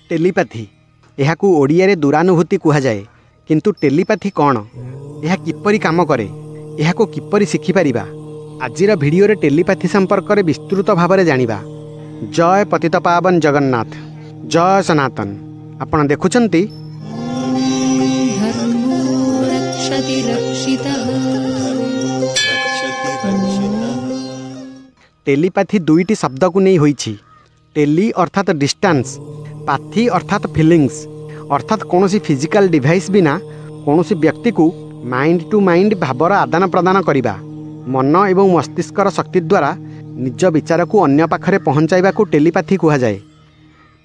Telepathy यह ओडिया रे दूरानुभूति कहुए किंतु टेलीपैथी कौन यह किपरि काम करे यह किपरि शिखिपार आजिर भिडियो रे टेलीपैथी संपर्क में विस्तृत भाव में जानिबा। जय पतितपावन जगन्नाथ, जय सनातन। आपण देखुचंती टेलीपैथी दुईटी शब्द को नहीं होईछि। टेली अर्थात डिस्टेंस, पाथी अर्थात फीलिंग्स अर्थात कौन फिजिकल डिवाइस बिना कौन व्यक्ति को माइंड टू माइंड भावर आदान प्रदान करने मन एवं मस्तिष्कर शक्ति द्वारा निज विचार को अन्य पाखरे पहुँचाइबा को टेलीपैथी कहुए।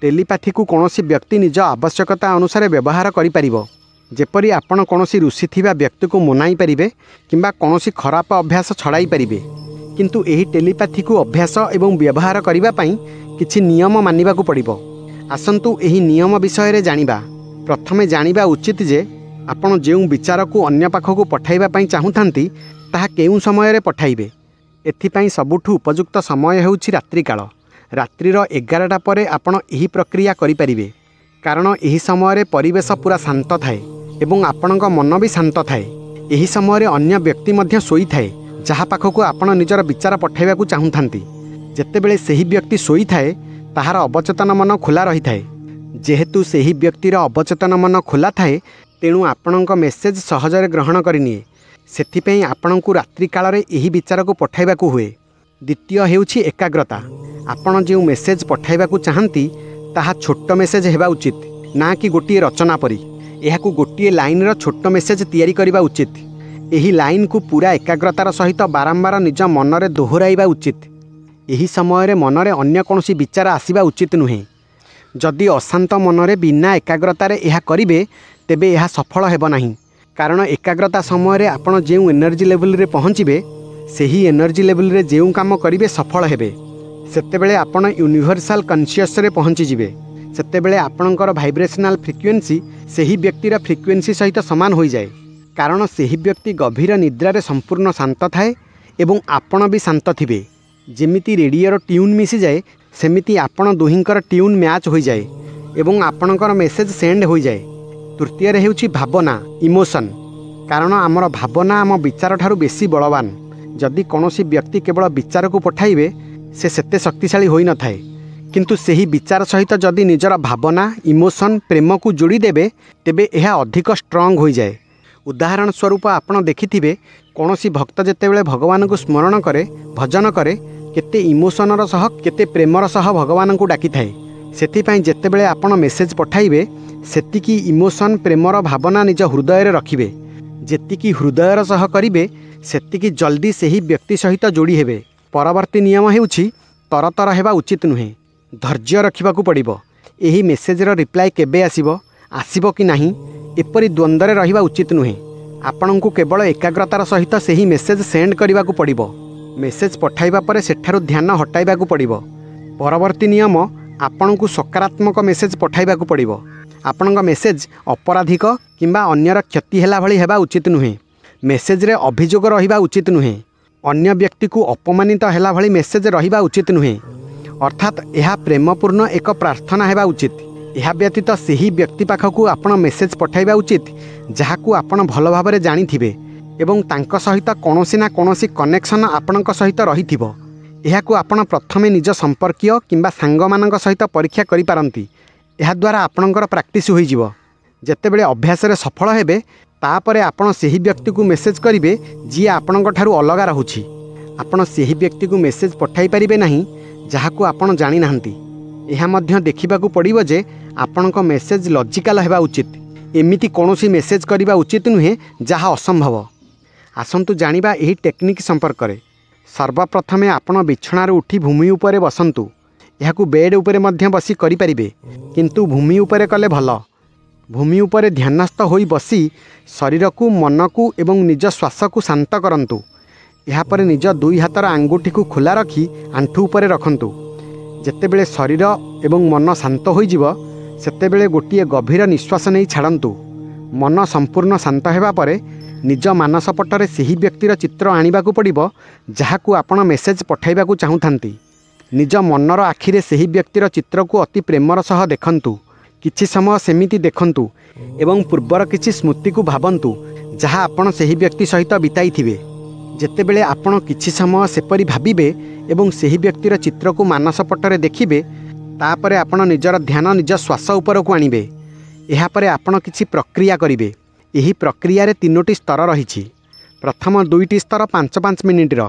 टेलीपैथी को कौन व्यक्ति निज आवश्यकता अनुसार व्यवहार करिपारिबो। जेपरि आपण कौन रुषि थिबा व्यक्ति को मनाई पारिबे किंबा कौन खराब अभ्यास छड़ाई पारिबे। किंतु एही टेलीपैथी को अभ्यास एवं व्यवहार करिबा पई किछि नियम मानिबा को पड़िबो। आसंतु एही नियम विषय रे जानिबा। प्रथमे जानिबा उचित जे आपण जेउ विचार को अन्य पाखक पठाइबा पई चाहुथांती ताहा केउ समय रे पठाइबे। एथिपाई सबुठु उपयुक्त समय हेउछि रात्रि काल। रात्रिर 11टा परे आपण एही प्रक्रिया करि परिबे, कारण एही समय रे परिवेश पूरा शांत थाए एवं आपणक मन भी शांत थाए। एही समय रे अन्य व्यक्ति मध्य सोई थाए जहा पाखक आपण निजर विचार पठाइबा को चाहुथांती। जेतेबेले सेही व्यक्ति सोई थाए ताहार अवचेतन मन खुला रही थाए। जेहेतु सेही व्यक्तिर अवचेतन मन खुला थाए तेणु आपणक मेसेज सहजरे ग्रहण करिनिए। सेथिपई आपणकु रात्रि काल रे एही विचार को पठाइबा को हुए। द्वितीय हेउछि एकाग्रता। आपण जे मेसेज पठाइबा को चाहंती ताहा छोट मेसेज हेबा उचित, ना कि गोटिए रचना परी। एहाकु गोटिए लाइन रो छोट मेसेज तैयारी करिबा उचित। एही लाइन को पूरा एकाग्रतार सहित बारंबार निज मनरे दोहराइबा उचित। एही समय रे मनरे अन्य कोनोसी विचार आसीबा उचित नुहे। जदि अशांत मनरे बिना एकाग्रतार एहा करिबे तेबे एहा सफल हेबो नाही। कारण एकाग्रता समय रे आपण जेउ एनर्जी लेवल रे पहुँचबे सेही एनर्जी लेवल रे जेउ काम करिबे सफल हेबे। सेतेबेले आपण यूनिवर्सल कन्सियस रे पहुँची जिवे। सेतेबेले आपणकर भाइब्रेशनल फ्रिक्वेन्सी सेही व्यक्तिर फ्रिक्वेन्सी सहित समान होई जाए। कारण सेही व्यक्ति गभीर निद्रा रे संपूर्ण शांत थाए एवं आपण भी शांत थिबे। जेमिति रेडियोर ट्यून मिसी जाए सेमिति आपण दुहिंकर ट्यून मैच हो जाए एवं आपणकर मेसेज सेंड हो जाए। तृतीय रे हेउछि भावना, इमोशन। कारण आमर भावना आम विचार ठारू बेसी बलवान। जदि कौनसी व्यक्ति केवल विचार को पठाइबे से सेते शक्तिशाली होई न थाए, किंतु सेही विचार सहित जदि निजर भावना, इमोशन, प्रेम को जोड़ी देबे तेबे एहा अधिक स्ट्रॉन्ग हो जाए। उदाहरण स्वरूप आपण देखिथिबे कौनसी भक्त जेतेबेले भगवान को स्मरण करे, भजन करे, केते इमोशनर सह केते प्रेमर सह भगवान को डाकी थाए। सेथिपाई जेतेबेले आपण मेसेज पठाइबे सेतिकी इमोशन, प्रेमर भावना निज हृदय रे रखिबे। जेतिकी हृदयर सह करिबे सेतिकी जल्दी सेही व्यक्ति सहित जोड़ी हेबे। परवर्ती नियम हेउछि तरतर हेबा उचित नुहे। धैर्य रखिबाकू पड़िबो। एही मेसेजर रिप्लाई केबे आसीबो, आसीबो कि नाही एपरि द्वंद्व रे रहिबा उचित नुहे। आपणଙ୍କୁ केवल एकाग्रतार सहित सेही मेसेज सेंड करिबाकू पड़िबो। मेसेज पठाइबा परे सेठारु ध्यान हटाइबाकू पड़िबो। परवर्ती नियम आपणଙ୍କୁ सकारात्मक मेसेज पठाइबाकू पड़िबो। आपणଙ୍କ मेसेज अपराधिक किंबा अन्यर क्षति हेला भली हेबा उचित नुहे। मेसेज रे अभियोग रहिबा उचित नुहे। अन्य व्यक्ति को अपमानित हेला भली मेसेज रहिबा उचित नुहे। अर्थात यह प्रेमपूर्ण एक प्रार्थना हेबा उचित। यह व्यतीत सेही व्यक्ति पाखकू आपण मेसेज पठाइबा उचित जहाकू आपण भल भाबरे जानिथिबे एवं तांक सहित कोनोसी ना कोनोसी कनेक्शन आपणक सहित रहिथिबो। एहाकू आपण प्रथमे निज संपर्कीय किंबा सांगमानक सहित परीक्षा करि पारंती। एहा द्वारा आपणकर प्रैक्टिस होई जिवो। जेतेबेले अभ्यास रे सफल हेबे तापरे आपण सेही व्यक्ति को मेसेज करिवे जी आपणक ठारू अलगा रहुछि। आपण सेही व्यक्ति को मेसेज पठाई परिबे नाही जहाकू आपण जानि नाहंती। एहा मध्य देखिबाकू पड़िबो जे आपणक मेसेज लॉजिकल हेबा उचित। एमिति कोनोसी मेसेज करिबा उचित नुहे जहा असंभव। आसंतु जानिबा एही टेक्निक संपर्क रे। सर्वप्रथमे आपण बिछणार उठी भूमि उपरे बसंतु। एहाकू बेड उपरे मध्य बसी करि परिबे, किंतु भूमि उपरे कले भल। भूमि उपरे ध्यानस्थ होई बसी शरीर को, मन को एवं निज श्वास को शांत करंतु। यापर निज दुई हाथर आंगुठी को खुला रखी आंठू उपरे रखंतु। जेतेबेले शरीर एवं मन शांत होई जिवो सेतेबेले गोटिए गभीर निश्वास नहीं छाड़ंतु। मन संपूर्ण शांत हेबा परे निज मानसपटरे सेही व्यक्तिर चित्र आनिबाकू पड़िबो जहाकू आपण मेसेज पठाइबाकू चाहुथांती। निज मनर आखिरे सेही व्यक्तिर चित्र को अति प्रेमर सह देखंतु, किछि समय सेमिति देखंतु एवं पूर्वर किछि स्मृति को भावंतु जहाँ आपण सही व्यक्ति सहित बिताई थिबे। जेतेबेले आपण किछि समय सेपरी भाबिबे एवं सही व्यक्तिर चित्र को मानस पटरे देखिबे तापरे आपण निजर ध्यान निज श्वास उपर को आनिबे। एहा परे आपण किछि प्रक्रिया करिवे। एही प्रक्रिया रे 3टी स्तर रहिछि। प्रथम 2टी स्तर 5-5 मिनिट रो,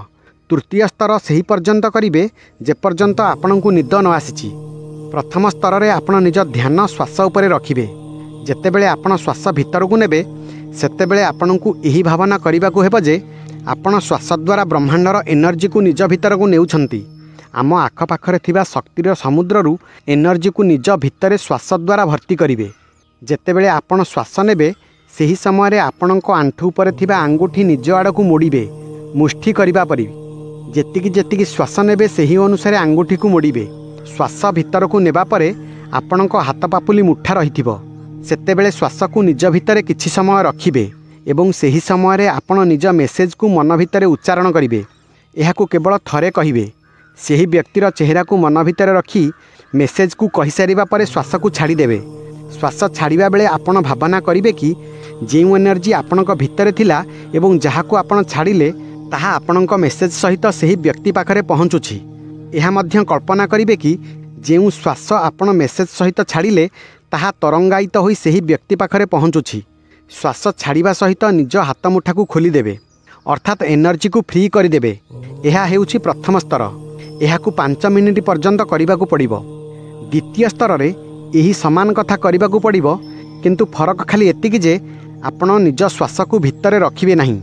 तृतीय स्तर सही पर्यंत करिवे जे पर्यंत आपणको निद न आसीछि। प्रथम स्तर रे आपण निज ध्यान श्वास उपरे रखिबे। जेतेबेले आपण श्वास भीतर को नेबे सेतेबेले आपणको एही भावना करिबा को हेबो जे आपण श्वास द्वारा ब्रह्मांडर एनर्जी को निज भीतर को नेउछंती। आम आखपाखरे थिबा शक्तिर समुद्ररू एनर्जी को निज भितर श्वास द्वारा भर्ती करिवे। जेतेबेले आपण श्वास नेबे सेही समय रे आपणको आंठू उपरे थिबा आंगुठी निज आड़कू मोड़िबे मुष्ठी करिबा परि। जेतिकी जेतिकी श्वास नेबे सेही अनुसार आंगुठी को मोड़िबे। श्वास भीतर को नेबा परे आपणको हाथ पापुली मुठा रहिथिबो। सेतेबेले श्वास को निज भितर किछि समय रखिबे एवं सही समय रे आपण निज मेसेज को मन भितर उच्चारण करिवे। एहाकू केवल थरे कहिबे। सही व्यक्तिर चेहरा को मन भितर रखी मेसेज को कहि सारिबा परे श्वास को छाड़ी देबे। श्वास छाड़िबा बेले आपण भावना करिवे कि जेउ एनर्जी आपणक भितर थिला एवं जहाको आपण छाड़िले ताहा आपणक मेसेज सहित सही व्यक्ति पाखरे पहुँचुछि। एहा मध्य कल्पना करिवे कि जेउ श्वास आपण मेसेज सहित छाड़िले ताहा तरंगायित होई सही व्यक्ति पाखरे पहुँचुछि। श्वास छाड़िबा सहित निज हाथ मुठा को खोलीदेवे अर्थात एनर्जी को फ्री करदेवे। यह हेउछि प्रथम स्तर। एहाकू 5 मिनिट पर्यंत करने को पड़िबो। द्वितीय स्तर रे यही समान कथा करने को पड़िबो, किंतु फरक खाली एतिकी जे आपण निज श्वास को भितर रखिबे नहीं।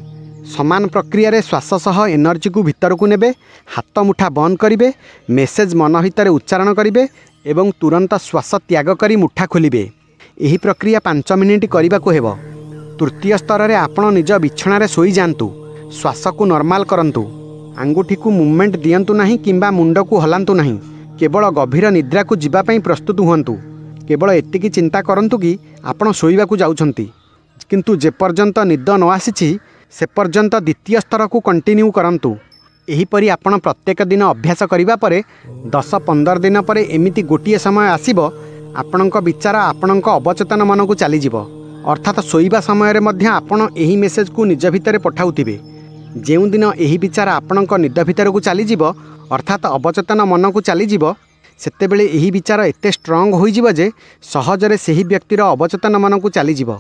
समान प्रक्रिया रे श्वास सह एनर्जी को भितर को नेबे, हाथ मुठा बंद करिवे, मेसेज मन भितर उच्चारण करिवे एवं तुरंत श्वास त्याग करी मुठा खोलिबे। यही प्रक्रिया 5 मिनिट करने को हेबो। तृतीय स्तर रे आपण निज बिछणारे सोई जांतु। श्वास को नॉर्मल करंतु। आंगुठी को मूवमेंट दियंतु नहीं किंबा मुंड को हलांतु नहीं। केवल गभीर निद्रा को जीवा पई प्रस्तुत हुअंतु। केवल एतिकी चिंता करंतु कि आपण सोईबा को जाउछंती, किंतु जे पर्यंत निद न आसीछि से पर्यंत द्वितीय स्तर को कंटिन्यू करंतु। एही परि आपण प्रत्येक दिन अभ्यास करिबा परे 10-15 दिन परे एमिति गोटिए समय आसीबो आपणक विचार आपणक अवचेतन मन को चली जीवो। अर्थात शोइबा समय रे मध्य आपण एही मेसेज को निज भितर पठाउथिबे। जेउ दिन एही विचार आपणक निद भितर को चली जीवो अर्थात अवचेतन मन को चली जीवो सेतेबेले एही विचार एते स्ट्रांग होई जीवो जे सहजरे सेही व्यक्तिर अवचेतन मन को चली जीवो।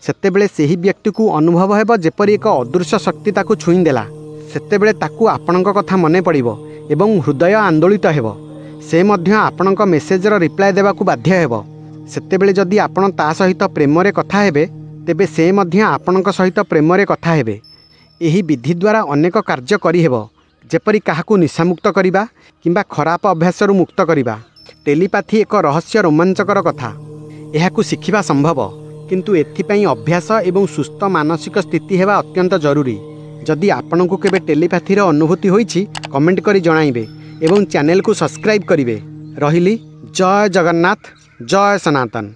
सेतेबेले सेही व्यक्ति को अनुभव हेबो जेपरि एक अदृश्य शक्ति ताकू छुई देला। सेतेबेले ताकू आपणक कथा मने पड़िबो एवं हृदय आंदोलित हेबो। से मध्य आपणक मेसेजर रिप्लाय देबाकू बाध्य हेबो। सेतेबेले जदि आपण ता सहित प्रेम रे कथा हेबे तेबे से मध्य आपणक सहित प्रेम रे कथा हेबे। एही विधि द्वारा अनेक कार्य करि हेबो, जेपरि काहाकू निशामुक्त करिबा किंबा खराब अभ्यासरू मुक्त करिबा। टेलीपैथी एक रहस्य रोमांचकर कथा। एहाकू शिखिबा संभव, किंतु एथिपई अभ्यास एवं सुस्थ मानसिक स्थिति हेबा अत्यंत जरूरी। जदि आपणकू केबे टेलीपैथीर अनुभूति होईछि कमेंट करी जणाइबे एवं चैनल को सब्सक्राइब करिवे। रहिली। जय जगन्नाथ, जय सनातन।